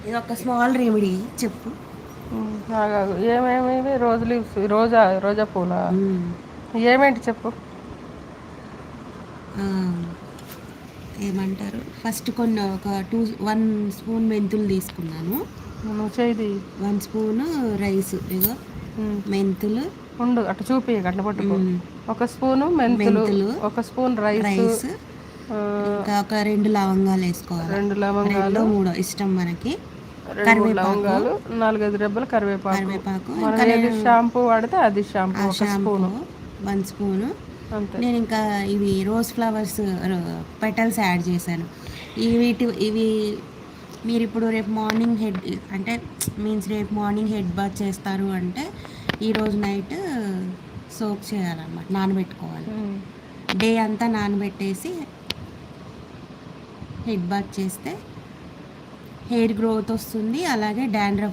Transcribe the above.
ఇది ఒక small remedy చెప్పు. ఆగాగు. ఏమేమి రోజు లీవ్స్, రోజా పూల మ్మ్. ఏమేంటి చెప్పు. ఆ, ఏమంటారు, ఫస్ట్ కొన్ని ఒక 1 స్పూన్ మెంతులు తీసుకున్నాను. నువ్వు చేయి. 1 స్పూను రైస్, ఇగో మెంతులు. ఉండు అట్లా చూపి అట్లా పట్టుకో. మ్మ్. 1 స్పూను మెంతులు, 1 స్పూన్ రైస్, ఇంకా ఒక 2 లవంగాలు వేసుకోవాలి. 2 లవంగాలు, 2 3 ఇష్టం మనకి. 2 3 లవంగాలు, 4 5 రెబ్బలు కరివేపాకు. మనం ఏది షాంపూ వాడితే అది షాంపూ 1 స్పూను. 1 స్పూను. అంతే. నేను ఇంకా ఇవి రోజ్ ఫ్లవర్స్ పెటల్స్ యాడ్ చేశాను. ఇవి మీరు ఇప్పుడు రేపు మార్నింగ్ రేపు మార్నింగ్ హెడ్ బాత్ చేస్తారు అంటే ఈరోజు నైట్ సోక్ చేయాలన్నమాట, నానబెట్టుకోవాలి. డే అంతా నానబెట్టేసి హెడ్ బాత్ చేస్తే హెయిర్ గ్రోత్ వస్తుంది, అలాగే డాండ్రఫ్